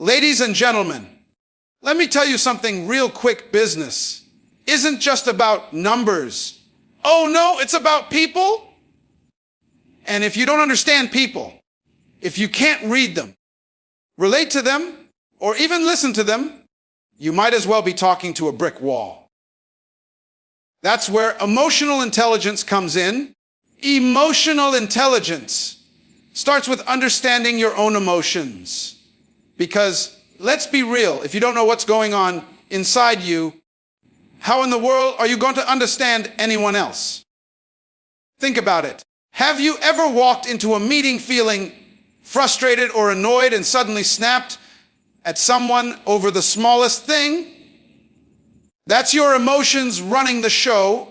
Ladies and gentlemen, let me tell you something real quick. Business isn't just about numbers. Oh no, it's about people. And if you don't understand people, if you can't read them, relate to them, or even listen to them, you might as well be talking to a brick wall. That's where emotional intelligence comes in. Emotional intelligence starts with understanding your own emotions. Because let's be real, if you don't know what's going on inside you, how in the world are you going to understand anyone else? Think about it. Have you ever walked into a meeting feeling frustrated or annoyed and suddenly snapped at someone over the smallest thing? That's your emotions running the show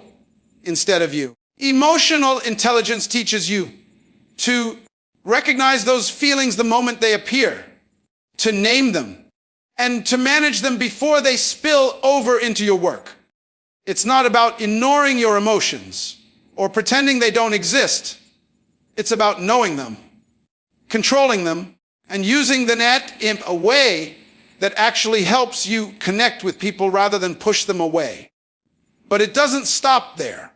instead of you. Emotional intelligence teaches you to recognize those feelings the moment they appear, to name them, and to manage them before they spill over into your work. It's not about ignoring your emotions or pretending they don't exist. It's about knowing them, controlling them, and using the net in a way that actually helps you connect with people rather than push them away. But it doesn't stop there.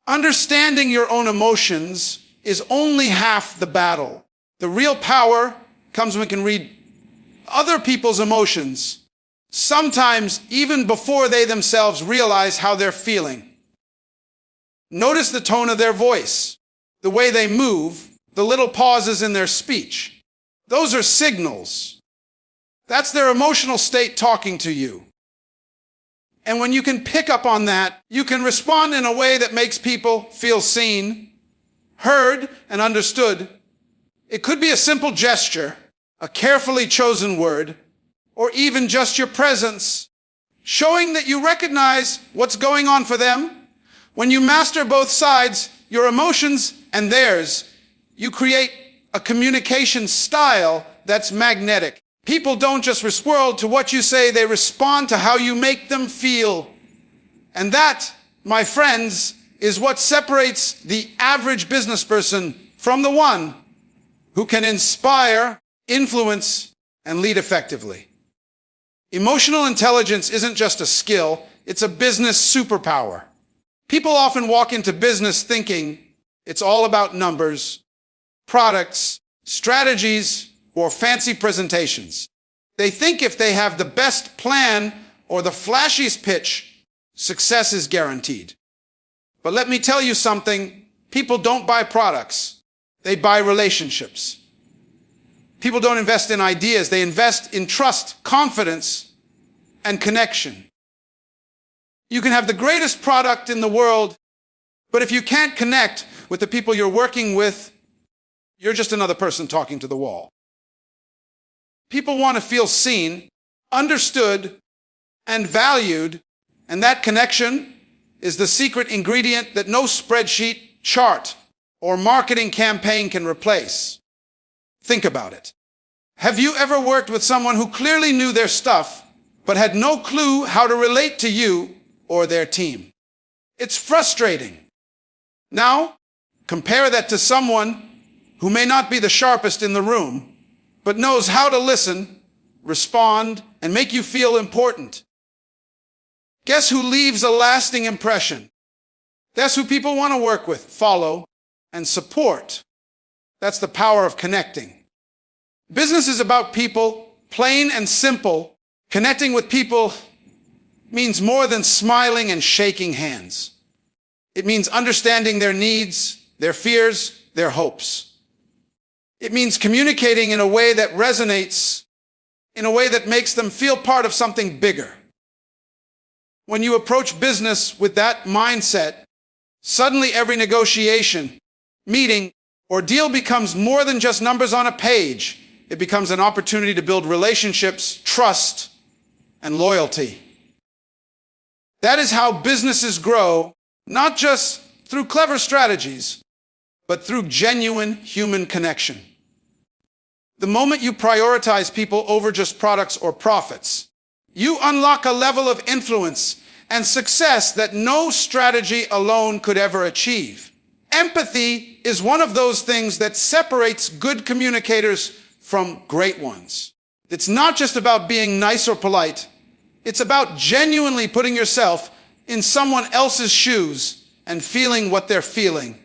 Understanding your own emotions is only half the battle. The real power comes when we can read other people's emotions, sometimes even before they themselves realize how they're feeling. Notice the tone of their voice, the way they move, the little pauses in their speech. Those are signals. That's their emotional state talking to you. And when you can pick up on that, you can respond in a way that makes people feel seen, heard, and understood. It could be a simple gesture, a carefully chosen word, or even just your presence, showing that you recognize what's going on for them. When you master both sides, your emotions and theirs, you create a communication style that's magnetic. People don't just respond to what you say, they respond to how you make them feel. And that, my friends, is what separates the average business person from the one who can inspire, influence, and lead effectively. Emotional intelligence isn't just a skill, it's a business superpower. People often walk into business thinking it's all about numbers, products, strategies, or fancy presentations. They think if they have the best plan or the flashiest pitch, success is guaranteed. But let me tell you something, people don't buy products, they buy relationships. People don't invest in ideas, they invest in trust, confidence, and connection. You can have the greatest product in the world, but if you can't connect with the people you're working with, you're just another person talking to the wall. People want to feel seen, understood, and valued, and that connection is the secret ingredient that no spreadsheet, chart, or marketing campaign can replace. Think about it. Have you ever worked with someone who clearly knew their stuff, but had no clue how to relate to you or their team? It's frustrating. Now, compare that to someone who may not be the sharpest in the room, but knows how to listen, respond, and make you feel important. Guess who leaves a lasting impression? That's who people want to work with, follow, and support. That's the power of connecting. Business is about people, plain and simple. Connecting with people means more than smiling and shaking hands. It means understanding their needs, their fears, their hopes. It means communicating in a way that resonates, in a way that makes them feel part of something bigger. When you approach business with that mindset, suddenly every negotiation, meeting, or deal becomes more than just numbers on a page. It becomes an opportunity to build relationships, trust, and loyalty. That is how businesses grow, not just through clever strategies, but through genuine human connection. The moment you prioritize people over just products or profits, you unlock a level of influence and success that no strategy alone could ever achieve. Empathy is one of those things that separates good communicators from great ones. It's not just about being nice or polite. It's about genuinely putting yourself in someone else's shoes and feeling what they're feeling.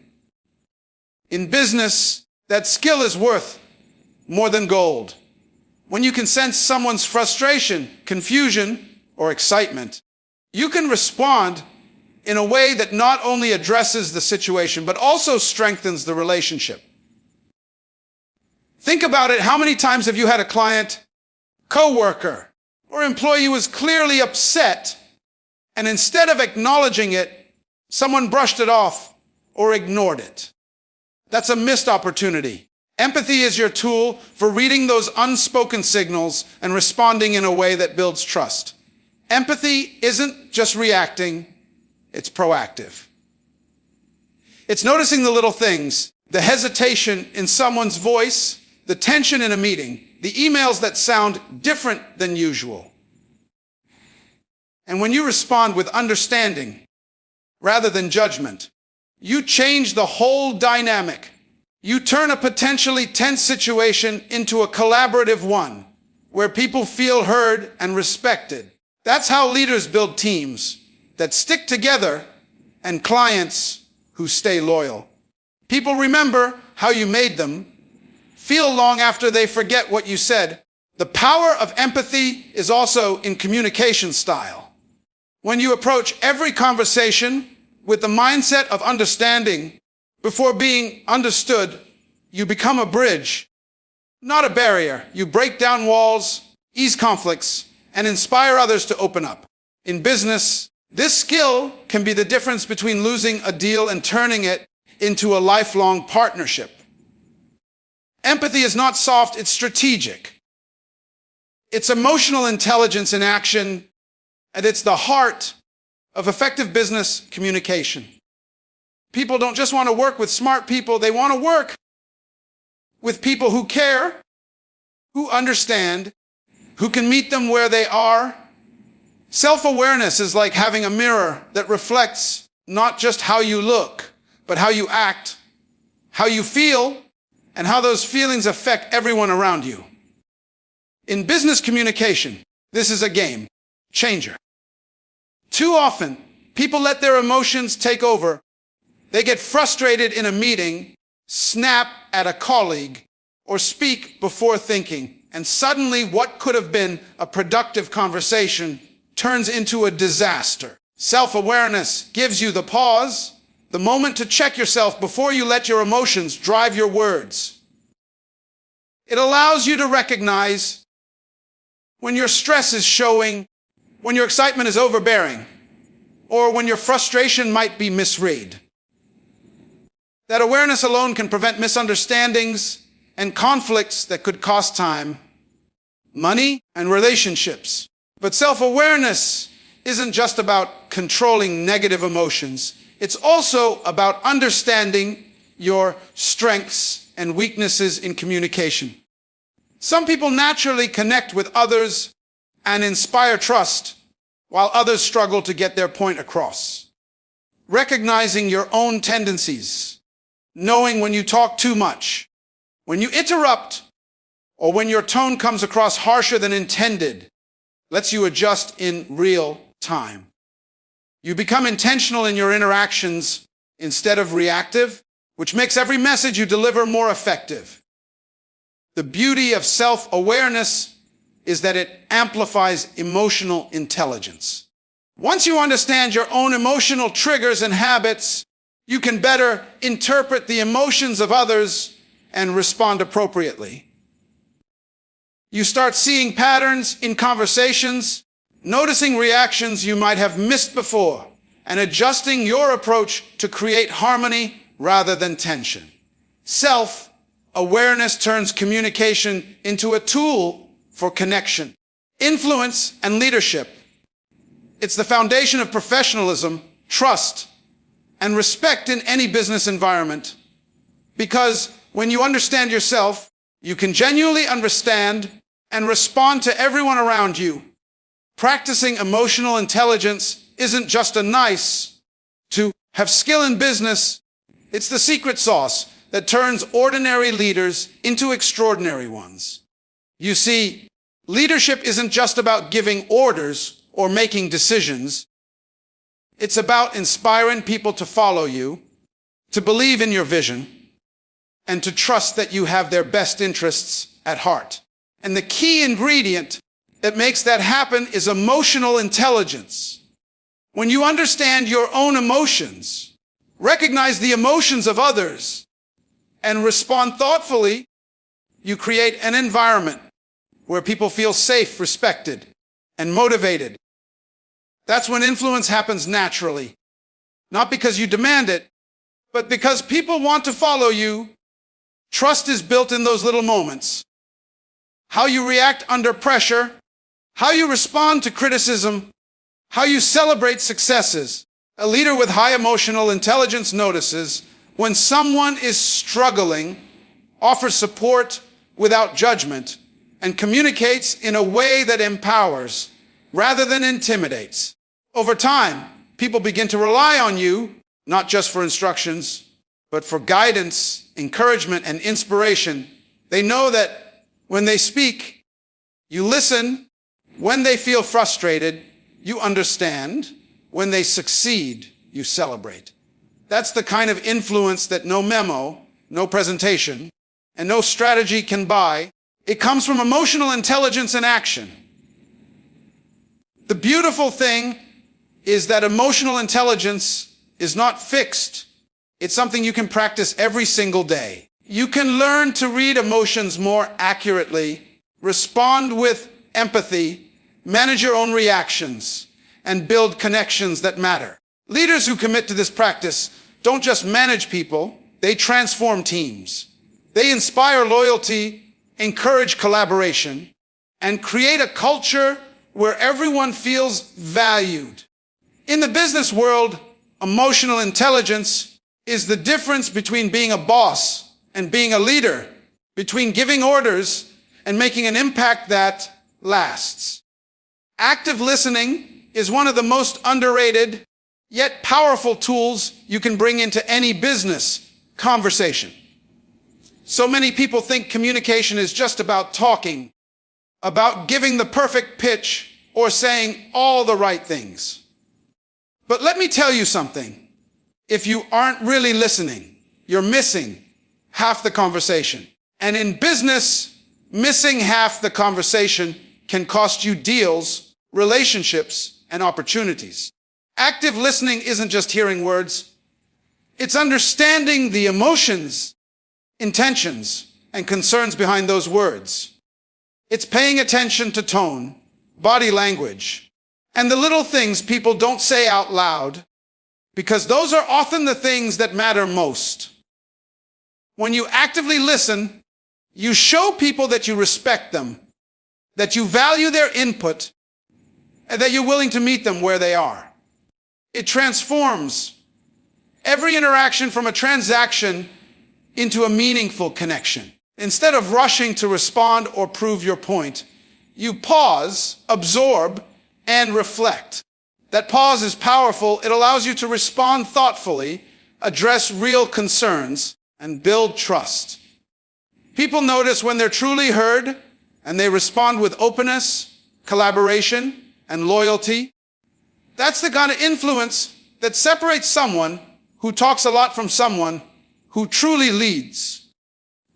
In business, that skill is worth more than gold. When you can sense someone's frustration, confusion, or excitement, you can respond in a way that not only addresses the situation, but also strengthens the relationship. Think about it. How many times have you had a client, coworker, or employee who was clearly upset, and instead of acknowledging it, someone brushed it off or ignored it? That's a missed opportunity. Empathy is your tool for reading those unspoken signals and responding in a way that builds trust. Empathy isn't just reacting, it's proactive. It's noticing the little things, the hesitation in someone's voice, the tension in a meeting, the emails that sound different than usual. And when you respond with understanding rather than judgment, you change the whole dynamic. You turn a potentially tense situation into a collaborative one where people feel heard and respected. That's how leaders build teams that stick together and clients who stay loyal. People remember how you made them feel long after they forget what you said. The power of empathy is also in communication style. When you approach every conversation with the mindset of understanding before being understood, you become a bridge, not a barrier. You break down walls, ease conflicts, and inspire others to open up. In business, this skill can be the difference between losing a deal and turning it into a lifelong partnership. Empathy is not soft, it's strategic. It's emotional intelligence in action, and it's the heart of effective business communication. People don't just want to work with smart people, they want to work with people who care, who understand, who can meet them where they are. Self-awareness is like having a mirror that reflects not just how you look, but how you act, how you feel, and how those feelings affect everyone around you. In business communication, this is a game changer. Too often, people let their emotions take over. They get frustrated in a meeting, snap at a colleague, or speak before thinking, and suddenly what could have been a productive conversation turns into a disaster. Self-awareness gives you the pause, the moment to check yourself before you let your emotions drive your words. It allows you to recognize when your stress is showing, when your excitement is overbearing, or when your frustration might be misread. That awareness alone can prevent misunderstandings and conflicts that could cost time, money, and relationships. But self-awareness isn't just about controlling negative emotions. It's also about understanding your strengths and weaknesses in communication. Some people naturally connect with others and inspire trust, while others struggle to get their point across. Recognizing your own tendencies, knowing when you talk too much, when you interrupt, or when your tone comes across harsher than intended, lets you adjust in real time. You become intentional in your interactions instead of reactive, which makes every message you deliver more effective. The beauty of self-awareness is that it amplifies emotional intelligence. Once you understand your own emotional triggers and habits, you can better interpret the emotions of others and respond appropriately. You start seeing patterns in conversations, noticing reactions you might have missed before, and adjusting your approach to create harmony rather than tension. Self-awareness turns communication into a tool for connection, influence, and leadership. It's the foundation of professionalism, trust, and respect in any business environment. Because when you understand yourself, you can genuinely understand and respond to everyone around you. Practicing emotional intelligence isn't just a nice to have skill in business. It's the secret sauce that turns ordinary leaders into extraordinary ones. You see, Leadership isn't just about giving orders or making decisions. It's about inspiring people to follow you, to believe in your vision, and to trust that you have their best interests at heart. And the key ingredient that makes that happen is emotional intelligence. When you understand your own emotions, recognize the emotions of others, and respond thoughtfully, you create an environment where people feel safe, respected, and motivated. That's when influence happens naturally. Not because you demand it, but because people want to follow you. Trust is built in those little moments. How you react under pressure, how you respond to criticism, how you celebrate successes. A leader with high emotional intelligence notices when someone is struggling, offers support without judgment, and communicates in a way that empowers rather than intimidates. Over time, people begin to rely on you, not just for instructions, but for guidance, encouragement, and inspiration. They know that when they speak, you listen. When they feel frustrated, you understand. When they succeed, you celebrate. That's the kind of influence that no memo, no presentation, and no strategy can buy. It comes from emotional intelligence in action. The beautiful thing is that emotional intelligence is not fixed. It's something you can practice every single day. You can learn to read emotions more accurately, respond with empathy, manage your own reactions, and build connections that matter. Leaders who commit to this practice don't just manage people, they transform teams. They inspire loyalty, encourage collaboration, and create a culture where everyone feels valued. In the business world, emotional intelligence is the difference between being a boss and being a leader, between giving orders and making an impact that lasts. Active listening is one of the most underrated yet powerful tools you can bring into any business conversation. So many people think communication is just about talking, about giving the perfect pitch or saying all the right things. But let me tell you something. If you aren't really listening, you're missing half the conversation. And in business, missing half the conversation can cost you deals, relationships, and opportunities. Active listening isn't just hearing words. It's understanding the emotions, intentions, and concerns behind those words. It's paying attention to tone, body language, and the little things people don't say out loud, because those are often the things that matter most. When you actively listen, you show people that you respect them, that you value their input, and that you're willing to meet them where they are. It transforms every interaction from a transaction into a meaningful connection. Instead of rushing to respond or prove your point, you pause, absorb, and reflect. That pause is powerful. It allows you to respond thoughtfully, address real concerns, and build trust. People notice when they're truly heard, and they respond with openness, collaboration, and loyalty. That's the kind of influence that separates someone who talks a lot from someone who truly leads.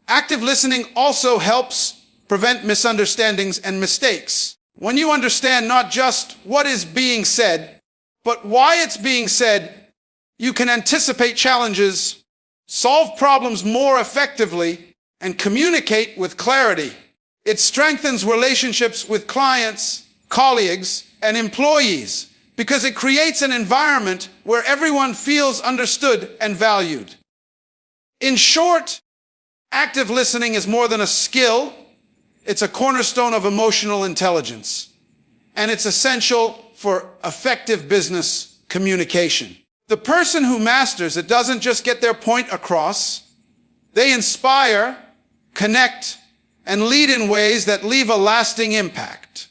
Active listening also helps prevent misunderstandings and mistakes. When you understand not just what is being said, but why it's being said, you can anticipate challenges, solve problems more effectively, and communicate with clarity. It strengthens relationships with clients, colleagues, and employees because it creates an environment where everyone feels understood and valued. In short, active listening is more than a skill. It's a cornerstone of emotional intelligence, and it's essential for effective business communication. The person who masters it doesn't just get their point across. They inspire, connect, and lead in ways that leave a lasting impact.